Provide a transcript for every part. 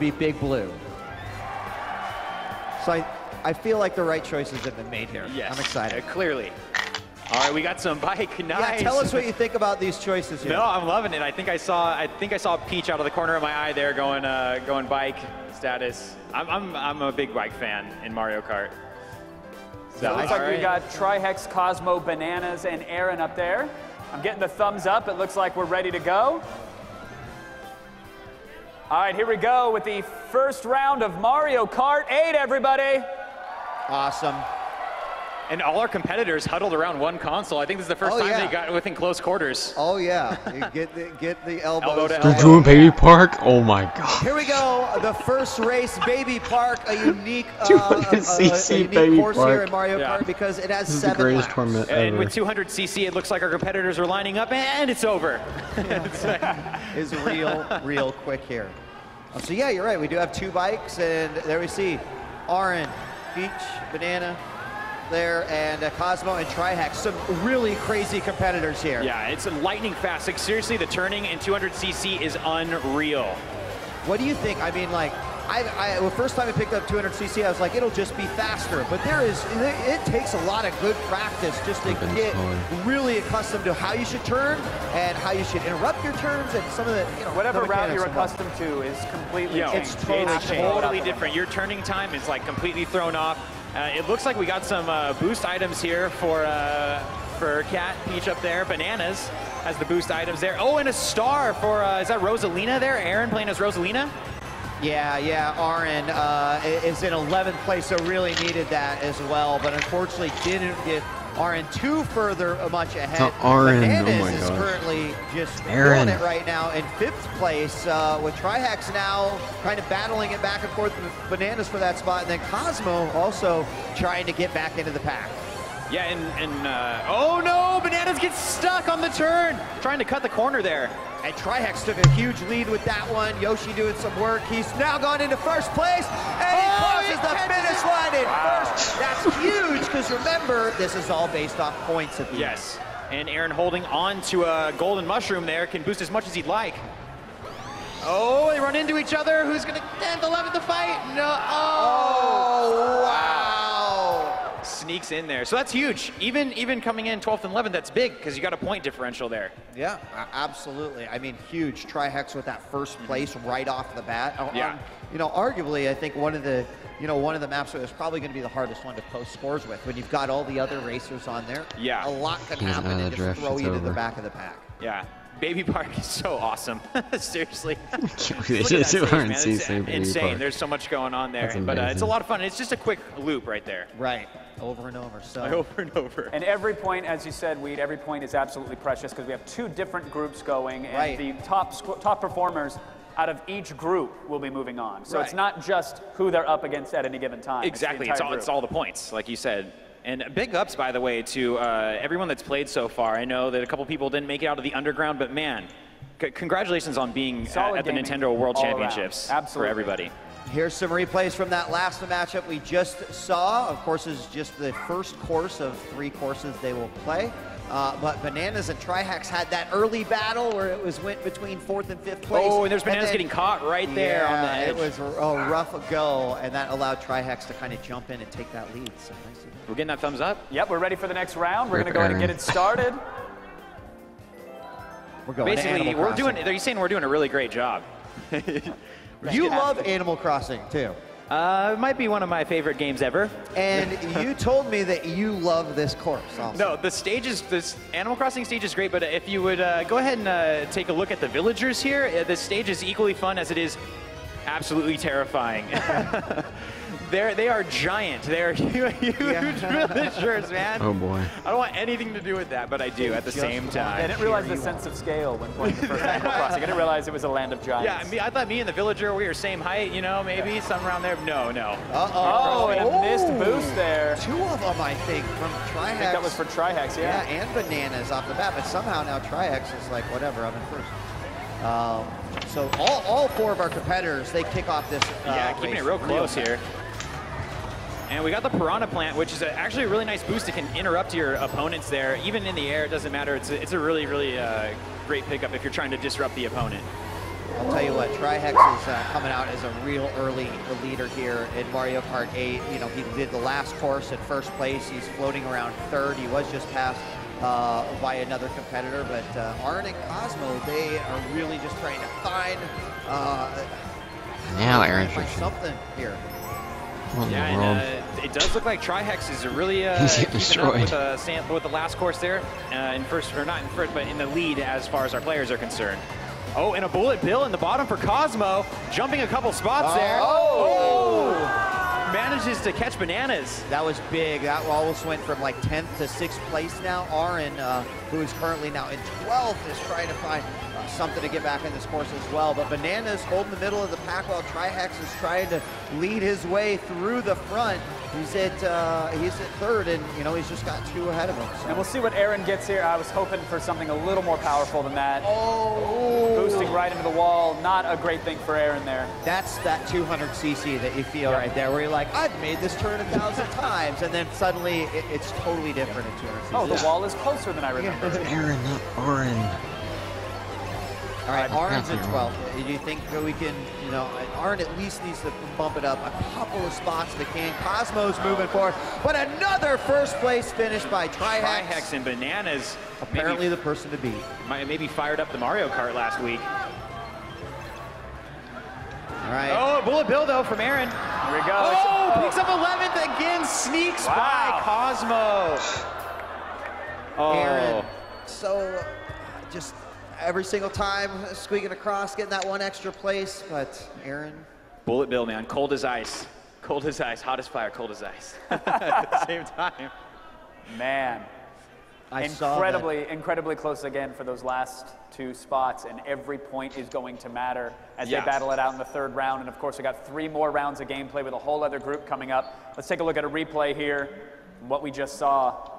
be Big Blue. So I feel like the right choices have been made here. Yes. I'm excited. Clearly. All right, we got some bike. Nice. Yeah, tell us what you think about these choices here. No, I'm loving it. I think I saw Peach out of the corner of my eye there going bike status. I'm a big bike fan in Mario Kart. So it looks like we got Trihex, Cosmo, Bananas, and Aaron up there. I'm getting the thumbs up. It looks like we're ready to go. All right, here we go with the first round of Mario Kart 8, everybody. Awesome. And all our competitors huddled around one console. I think this is the first time they got within close quarters. Oh yeah, you get the elbows. Elbow to right. elbow. They're doing Baby Park? Oh my god. Here we go, the first race, Baby Park, a unique, a 200cc unique Baby course here Park. in Mario Yeah. Kart because it has This is the 7 greatest laps. tournament And ever. with 200cc, it looks like our competitors are lining up, and it's over. Is real quick here. So yeah, you're right. We do have 2 bikes, and there we see Aaron, Peach, Banana there, and Cosmo and Trihex. Some really crazy competitors here. Yeah, it's lightning fast. Like seriously, the turning in 200cc is unreal. What do you think? I mean, like, the first time I picked up 200cc, I was like, it'll just be faster. But it takes a lot of good practice just to get really accustomed to how you should turn and how you should interrupt your turns and some of the, Whatever the route you're mechanics accustomed to is completely Yeah, changed. it's totally changed. Totally different. Your turning time is like completely thrown off. It looks like we got some boost items here for Cat, Peach up there. Bananas has the boost items there. Oh, and a star for, is that Rosalina there? Aaron playing as Rosalina? Yeah, Aaron is in 11th place, so really needed that as well, but unfortunately didn't get Aaron too much ahead. It's not Aaron, Bananas oh my is gosh. currently just Aaron. doing it right now in 5th place, with Trihex now kind of battling it back and forth with Bananas for that spot, and then Cosmo also trying to get back into the pack. Yeah, oh no, Bananas gets stuck on the turn, trying to cut the corner there. And Trihex took a huge lead with that one. Yoshi doing some work. He's now gone into 1st place, and he crosses the finish line in 1st. That's huge, because remember, this is all based off points at the end. Yes, and Aaron holding on to a golden mushroom there, can boost as much as he'd like. Oh, they run into each other. Who's gonna 10th, 11th to fight? No, Oh, wow. Sneaks in there. So that's huge. Even coming in 12th and 11th, that's big because you got a point differential there. Yeah, absolutely. I mean, huge. Trihex with that 1st place right off the bat. Yeah. Arguably, I think one of the maps that is probably going to be the hardest one to post scores with when you've got all the other racers on there. Yeah. A lot can He's happen out of and the just drift, throw it's you to over. the back of the pack. Yeah. Baby Park is so awesome. Seriously. This Look at that is stage, man. It's 200cc Baby insane. Park. There's so much going on there. That's But it's amazing. a lot of fun. It's just a quick loop right there. Right. Over and over. So Over and over. And every point, as you said, Weed, every point is absolutely precious because we have 2 different groups going, and Right. the top performers out of each group will be moving on. So it's Right. not just who they're up against at any given time. Exactly. It's, the It's entire all the points, like you said. And big ups, by the way, to everyone that's played so far. I know that a couple people didn't make it out of the underground, but man, congratulations on being Solid at the gaming Nintendo World all around. Championships for Absolutely. everybody. here's some replays from that last matchup we just saw. Of course, it's just the first course of 3 courses they will play. But Bananas and Trihex had that early battle where it went between 4th and 5th place. Oh, and there's Bananas then- getting caught right there on the edge. it was a rough go, and that allowed Trihex to kind of jump in and take that lead. So nice. We're getting that thumbs up. Yep, we're ready for the next round. We're going to Rip go ahead and Aaron. get it started. We're going to Basically, Animal we're Crossing. doing. They're saying we're doing a really great job. You love Animal Crossing too, It might be one of my favorite games ever. and you told me that you love this course also. No, this Animal Crossing stage is great, but if you would go ahead and take a look at the villagers here, this stage is equally fun as it is absolutely terrifying. They are giant. They're huge villagers, man. Oh boy. I don't want anything to do with that, but I do at the same I time. didn't realize the sense of scale when playing the first Animal Crossing. I didn't realize it was a land of giants. Yeah, I thought me and the villager, we were same height, maybe something around there. No. Oh, and a missed Oh. boost there. 2 of them, I think, from Trihex. I think that was for Trihex, Yeah, yeah. and Bananas off the bat, but somehow now Trihex is like, whatever, I'm in first. So all 4 of our competitors, they kick off this Yeah, keeping race it real close fast. here. And we got the Piranha Plant, which is actually a really nice boost. It can interrupt your opponents there. Even in the air, it doesn't matter. It's a really, really great pickup if you're trying to disrupt the opponent. I'll tell you what, Trihex is coming out as a real early leader here in Mario Kart 8. You know, he did the last course in first place. He's floating around third. He was just passed by another competitor, but Arn and Cosmo, they are really just trying to find Now Aaron's something here. What in the Yeah, world? and it does look like Trihex is really He's getting keeping up destroyed. with the last course there, in first, or not in first, but in the lead as far as our players are concerned. Oh, and a Bullet Bill in the bottom for Cosmo, jumping a couple spots there. Oh! Manages to catch Bananas. That was big. That almost went from like 10th to 6th place now. Aaron, who is currently now in 12th, is trying to find something to get back in this course as well. But Bananas holding the middle of the pack while Trihex is trying to lead his way through the front. He's at third, and you know he's just got 2 ahead of him. So. And we'll see what Aaron gets here. I was hoping for something a little more powerful than that. Oh! Boosting right into the wall. Not a great thing for Aaron there. That's that 200cc that you feel right there, where you're like, I've made this turn 1,000 times, and then suddenly it's totally different at 200cc. Oh, the wall is closer than I remember. Aaron, not Aaron. All right, Arn's in 12th. Do you think that we can, you know, Arn at least needs to bump it up a couple of spots if they can. Cosmo's moving forward, but another first place finish by Trihex. Trihex and Bananas. Apparently the person to beat. Maybe fired up the Mario Kart last week. All right. Oh, Bullet Bill though from Aaron. Here we go. Oh, picks up 11th again, sneaks by Cosmo. Oh. Aaron, so just every single time squeaking across, getting that one extra place, but Aaron. Bullet Bill, man, cold as ice. Cold as ice, hot as fire, cold as ice. At the same time. Man. I saw that. Incredibly close again for those last 2 spots, and every point is going to matter as they battle it out in the 3rd round. And of course, we got 3 more rounds of gameplay with a whole other group coming up. Let's take a look at a replay here. What we just saw.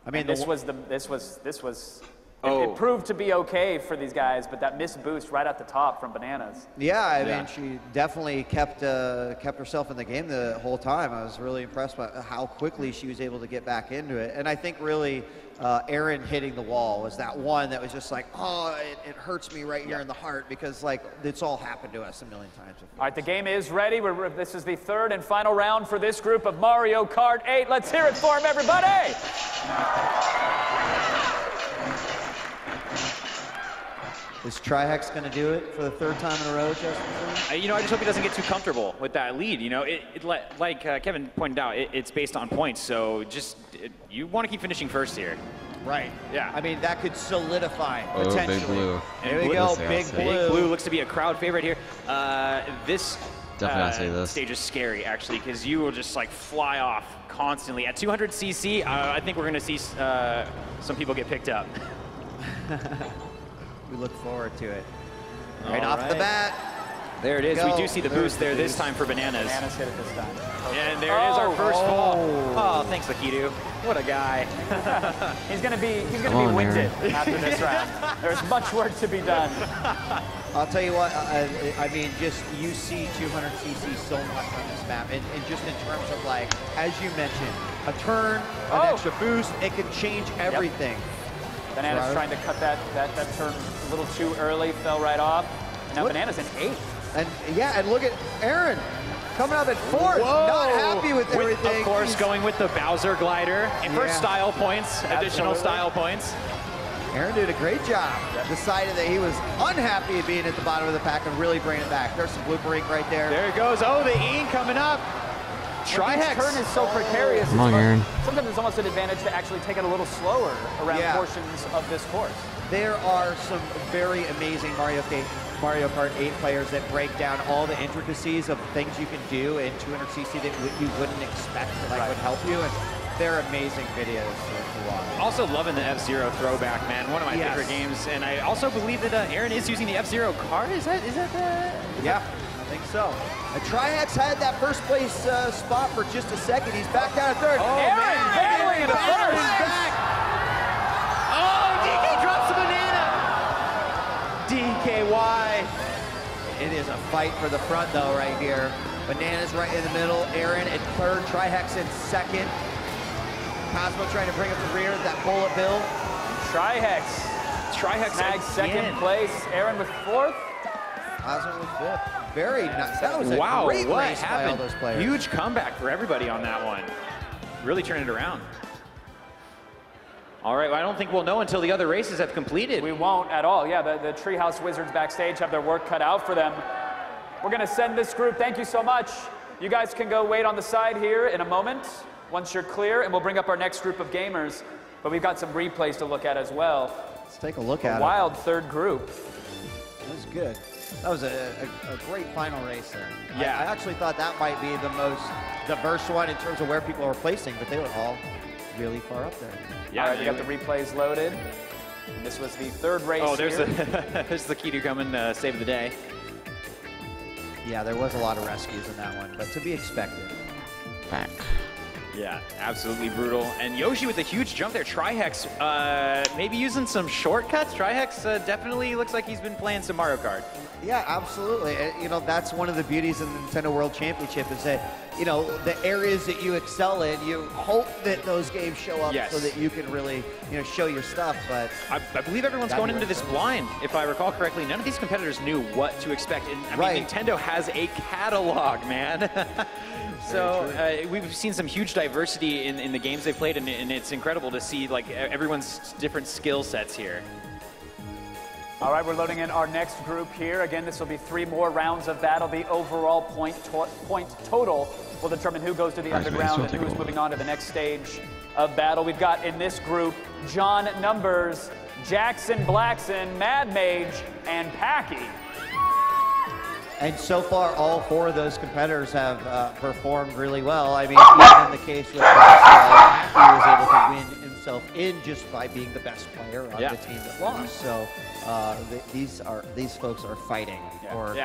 I mean, this was. It proved to be okay for these guys, but that missed boost right at the top from Bananas. Yeah, I mean, she definitely kept herself in the game the whole time. I was really impressed by how quickly she was able to get back into it. And I think really Aaron hitting the wall was that one that was just like, oh, it hurts me right here in the heart, because like it's all happened to us a million times before. All right, the game is ready. This is the 3rd and final round for this group of Mario Kart 8. Let's hear it for them, everybody! Is Trihex going to do it for the 3rd time in a row, Justin? You know, I just hope he doesn't get too comfortable with that lead. You know, like Kevin pointed out, it's based on points, so you want to keep finishing first here. Right. Yeah. I mean, that could solidify Big potentially. Blue. Here we go, Big Blue. Big Blue looks to be a crowd favorite here. This Definitely this stage is scary, actually, because you will just like fly off constantly. At 200cc, I think we're going to see some people get picked up. We look forward to it. Right off the bat. There it is. We do see the boost there this time for Bananas. Bananas hit it this time. And there is our first fall. Oh, thanks, Lakitu. What a guy. He's gonna be winded after this round. There's much work to be done. I'll tell you what, I mean, just you see 200cc so much on this map, and just in terms of like, as you mentioned, a turn, an extra boost, it can change everything. Bananas trying to cut that turn a little too early, fell right off. Now Bananas in 8th. And yeah, and look at Aaron coming up at 4th. Not happy with everything. Of course, going with the Bowser glider. And for style points, additional style points. Aaron did a great job. Decided that he was unhappy at being at the bottom of the pack and really bringing it back. There's some blooper ink right there. There it goes. Oh, the E coming up. Trihex. Each turn is so precarious. Come on, Aaron. Sometimes it's almost an advantage to actually take it a little slower around portions of this course. There are some very amazing Mario Kart 8 players that break down all the intricacies of things you can do in 200cc that you wouldn't expect that would help you. And they're amazing videos to watch. Also loving the F-Zero throwback, man. One of my favorite games. And I also believe that Aaron is using the F-Zero card. Is that the... Yeah, I think so. And Trihex had that first place spot for just a second. He's back down at 3rd. Oh, Aaron battling in the first. Oh, DK drops the banana. DKY. It is a fight for the front, though, right here. Bananas right in the middle. Aaron at 3rd. Trihex in 2nd. Cosmo trying to bring up the rear. That Bullet Bill. Trihex snags 2nd place. Aaron with 4th. Osmond with 5th. Very nice. That was a wow, great what race by all happened? those players. Huge comeback for everybody on that one. Really turn it around. All right, well, I don't think we'll know until the other races have completed. We won't at all. Yeah, the Treehouse Wizards backstage have their work cut out for them. We're going to send this group. Thank you so much. You guys can go wait on the side here in a moment once you're clear, and we'll bring up our next group of gamers. But we've got some replays to look at as well. Let's take a look at it. Wild third group. That was good. That was a great final race there. Yeah. I actually thought that might be the most diverse one in terms of where people were placing, but they were all really far up there. Yeah, all right, we got the replays loaded. And this was the third race. Oh, there's here. there's the key to coming save the day. Yeah, there was a lot of rescues in that one, but to be expected. Back. Yeah, absolutely brutal. And Yoshi with a huge jump there. Trihex maybe using some shortcuts. Trihex definitely looks like he's been playing some Mario Kart. Yeah, absolutely. You know, that's one of the beauties of the Nintendo World Championship is that, you know, the areas that you excel in, you hope that those games show up so that you can really, you know, show your stuff. But I believe everyone's going into this blind. If I recall correctly, none of these competitors knew what to expect. And I mean, Nintendo has a catalog, man. So we've seen some huge diversity in the games they've played, and it's incredible to see like everyone's different skill sets here. All right, we're loading in our next group here. Again, this will be 3 more rounds of battle. The overall point total will determine who goes to the underground and who's moving on to the next stage of battle. We've got in this group John Numbers, Jackson Blackson, Mad Mage, and Packy. And so far, all 4 of those competitors have performed really well. I mean, even in the case with Packy was able to win himself in just by being the best player on the team that lost. So these folks are fighting for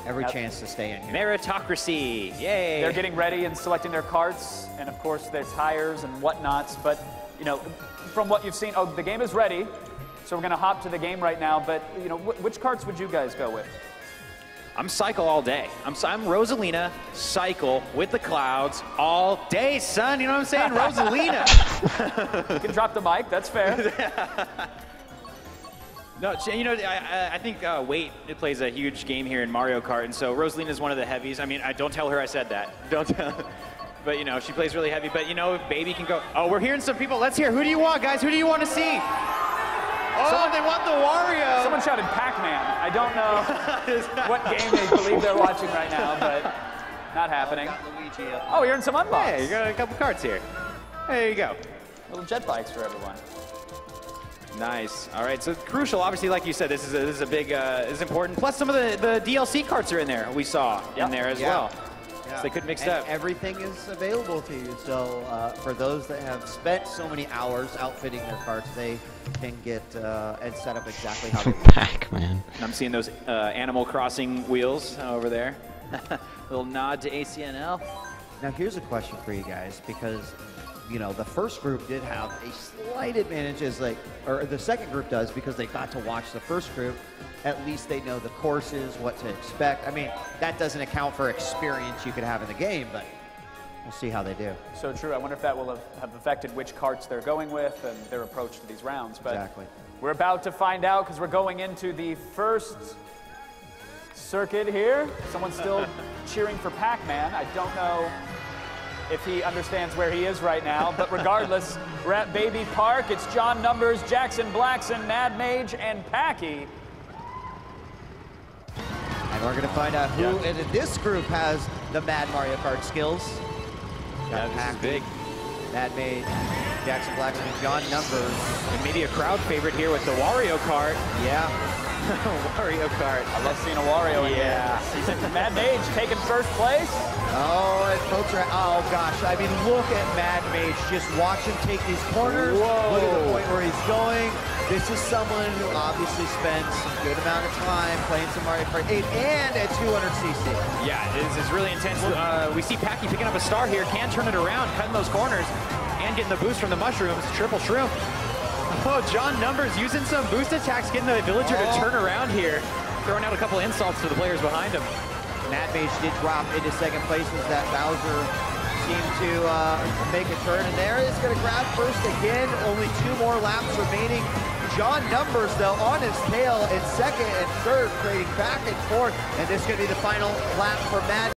every chance to stay in here. Meritocracy, yay! They're getting ready and selecting their carts, and of course their tires and whatnots. But you know, from what you've seen, the game is ready. So we're going to hop to the game right now. But you know, which carts would you guys go with? I'm Cycle all day. I'm Rosalina, Cycle with the clouds all day, son. You know what I'm saying? Rosalina. You can drop the mic. That's fair. No, you know, I think weight plays a huge game here in Mario Kart, and so Rosalina is one of the heavies. I mean, don't tell her I said that. Don't tell. But you know, she plays really heavy. But you know, Baby can go. Oh, we're hearing some people. Let's hear. Who do you want, guys? Who do you want to see? Oh, they want the Wario. Someone shouted Pac-Man. I don't know what game they believe they're watching right now, but not happening. Oh, you're in some unbox. Yeah, you got a couple cards here. There you go. Little jet bikes for everyone. Nice. All right. So crucial. Obviously, like you said, this is a big, this is important. Plus, some of the DLC carts are in there. We saw in there as well. Yeah. So they could mix it up. Everything is available to you. So for those that have spent so many hours outfitting their carts, they can get and set up exactly how they want. Pac-Man. I'm seeing those Animal Crossing wheels over there. Little nod to ACNL. Now here's a question for you guys, because you know the first group did have a slight advantage, or the second group does, because they got to watch the first group. At least they know the courses, what to expect. I mean, that doesn't account for experience you could have in the game, but we'll see how they do. So true. I wonder if that will have affected which carts they're going with and their approach to these rounds. But exactly. We're about to find out, because we're going into the first circuit here. Someone's still cheering for Pac-Man. I don't know if he understands where he is right now, but regardless, we're at Baby Park. It's John Numbers, Jackson Blackson, Mad Mage, and Packy. And we're going to find out who in this group has the Mad Mario Kart skills. Yeah, this is big. Mad Mage, Jackson Blackson, and John Numbers. And maybe a crowd favorite here with the Wario Kart. Yeah. Wario Kart. I love seeing a Wario in here. Mad Mage taking first place. Oh, and folks are, oh gosh, I mean, look at Mad Mage. Just watch him take these corners. Whoa. Look at the point where he's going. This is someone who obviously spent a good amount of time playing some Mario Kart 8 and at 200cc. Yeah, this is really intense. We see Packy picking up a star here, can turn it around, cutting those corners, and getting the boost from the mushrooms. Triple shroom. Oh, John Numbers using some boost attacks, getting the villager to turn around here. Throwing out a couple insults to the players behind him. Mad Mage did drop into second place as that Bowser seemed to make a turn. And there is going to grab first again. Only 2 more laps remaining John Numbers, though, on his tail in second and third, creating back and forth. And this is going to be the final lap for Mad.